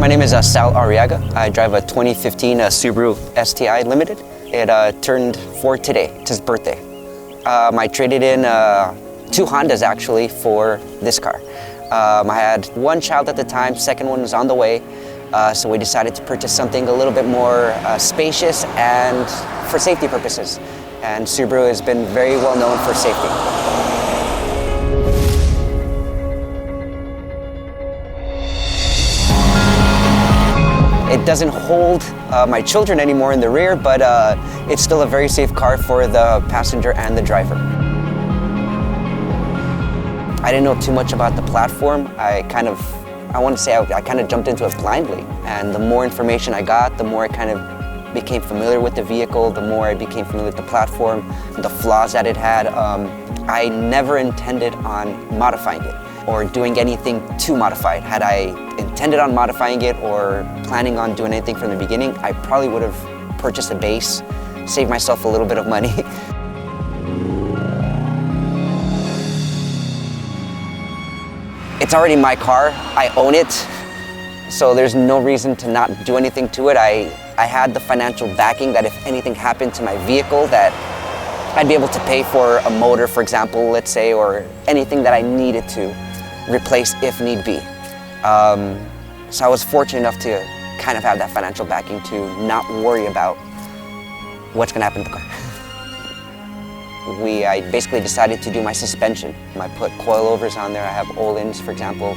My name is Sal Arriaga. I drive a 2015 Subaru STI Limited. It turned 4 today. It's his birthday. I traded in 2 Hondas actually for this car. I had 1 child at the time, second one was on the way, so we decided to purchase something a little bit more spacious and for safety purposes. And Subaru has been very well known for safety. It doesn't hold my children anymore in the rear, but it's still a very safe car for the passenger and the driver. I didn't know too much about the platform. I kind of jumped into it blindly. And the more information I got, the more I kind of became familiar with the vehicle, the more I became familiar with the platform, the flaws that it had. I never intended on modifying it or doing anything to modify it. Had I intended on modifying it or planning on doing anything from the beginning, I probably would have purchased a base, saved myself a little bit of money. It's already my car, I own it, so there's no reason to not do anything to it. I had the financial backing that if anything happened to my vehicle, that I'd be able to pay for a motor, for example, let's say, or anything that I needed to replace if need be. So I was fortunate enough to kind of have that financial backing to not worry about what's gonna happen to the car. I basically decided to do my suspension. I put coilovers on there. I have Öhlins, for example.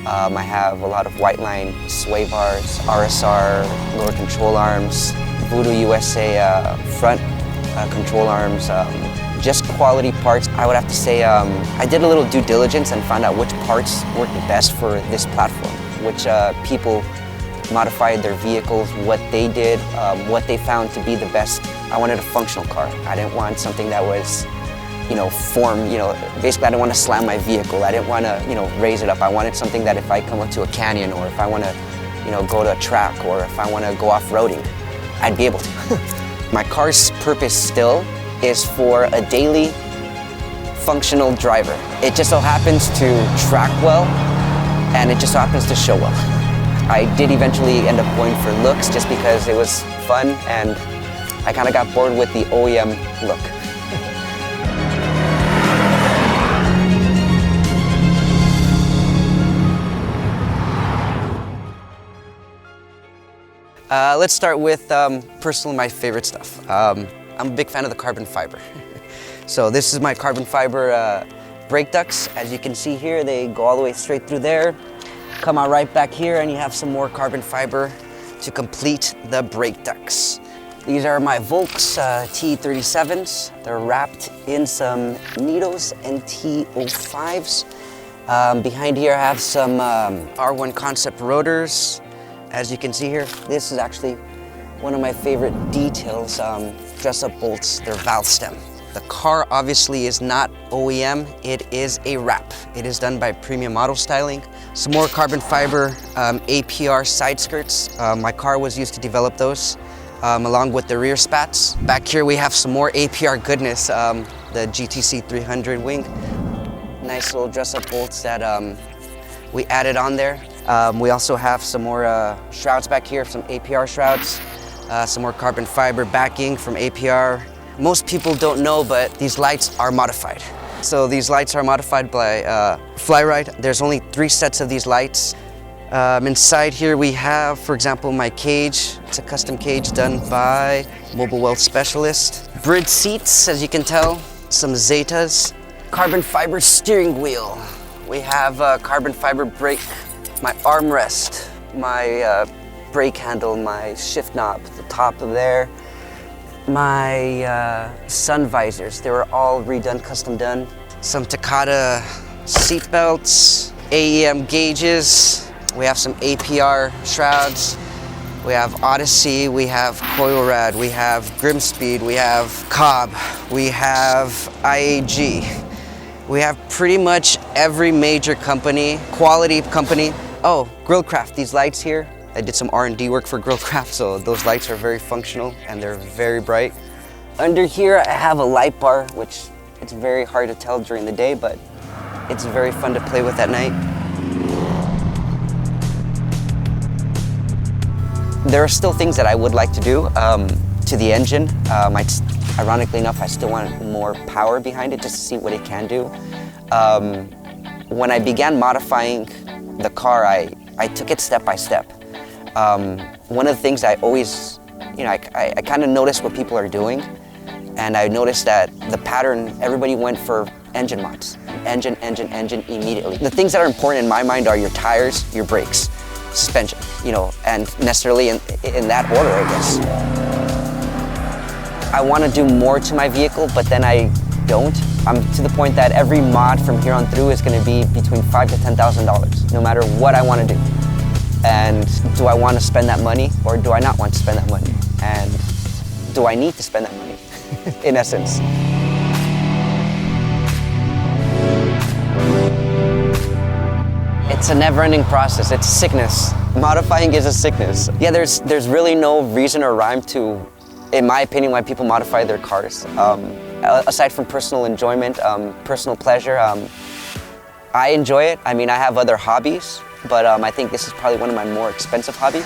I have a lot of white line sway bars, RSR, lower control arms, Voodoo USA front control arms, just quality parts. I would have to say I did a little due diligence and found out which parts worked best for this platform, which people modified their vehicles, what they did, what they found to be the best. I wanted a functional car. I didn't want something that was, basically I didn't want to slam my vehicle. I didn't want to, raise it up. I wanted something that if I come up to a canyon or if I want to, go to a track or if I want to go off-roading, I'd be able to. My car's purpose still is for a daily functional driver. It just so happens to track well and it just so happens to show well. I did eventually end up going for looks just because it was fun and I kind of got bored with the OEM look. Let's start with personally my favorite stuff. I'm a big fan of the carbon fiber. So this is my carbon fiber brake ducts. As you can see here, they go all the way straight through there, come out right back here, and you have some more carbon fiber to complete the brake ducts. These are my Volks T37s. They're wrapped in some Nitos and T05s. Behind here I have some R1 concept rotors. As you can see here, this is actually one of my favorite details, dress-up bolts, they're valve stem. The car obviously is not OEM, it is a wrap. It is done by Premium Auto Styling. Some more carbon fiber APR side skirts. My car was used to develop those, along with the rear spats. Back here we have some more APR goodness, the GTC 300 wing. Nice little dress-up bolts that we added on there. We also have some more shrouds back here, some APR shrouds, some more carbon fiber backing from APR. Most people don't know, but these lights are modified. So these lights are modified by Flyride. There's only 3 sets of these lights. Inside here we have, for example, my cage. It's a custom cage done by Mobile Wealth Specialist. Bridge seats, as you can tell, some Zetas. Carbon fiber steering wheel. We have carbon fiber brake, my armrest, my brake handle, my shift knob, the top of there, my sun visors. They were all redone, custom done. Some Takata seat belts, AEM gauges. We have some APR shrouds. We have Odyssey, we have Coilrad, we have Grimspeed, we have Cobb, we have IAG. We have pretty much every major company, quality company. Oh, Grillcraft, these lights here. I did some R&D work for Grillcraft, so those lights are very functional and they're very bright. Under here, I have a light bar, which it's very hard to tell during the day, but it's very fun to play with at night. There are still things that I would like to do to the engine. Ironically enough, I still want more power behind it just to see what it can do. When I began modifying the car, I took it step by step. One of the things I always, I kind of noticed what people are doing, and I noticed that the pattern, everybody went for engine mods. Engine immediately. The things that are important in my mind are your tires, your brakes, suspension, and necessarily in that order, I guess. I want to do more to my vehicle, but then I don't. I'm to the point that every mod from here on through is going to be between $5,000 to $10,000, no matter what I want to do. And do I want to spend that money, or do I not want to spend that money? And do I need to spend that money, in essence? It's a never-ending process. It's sickness. Modifying is a sickness. Yeah, there's really no reason or rhyme to, in my opinion, why people modify their cars. Aside from personal enjoyment, personal pleasure, I enjoy it. I mean, I have other hobbies, but I think this is probably one of my more expensive hobbies.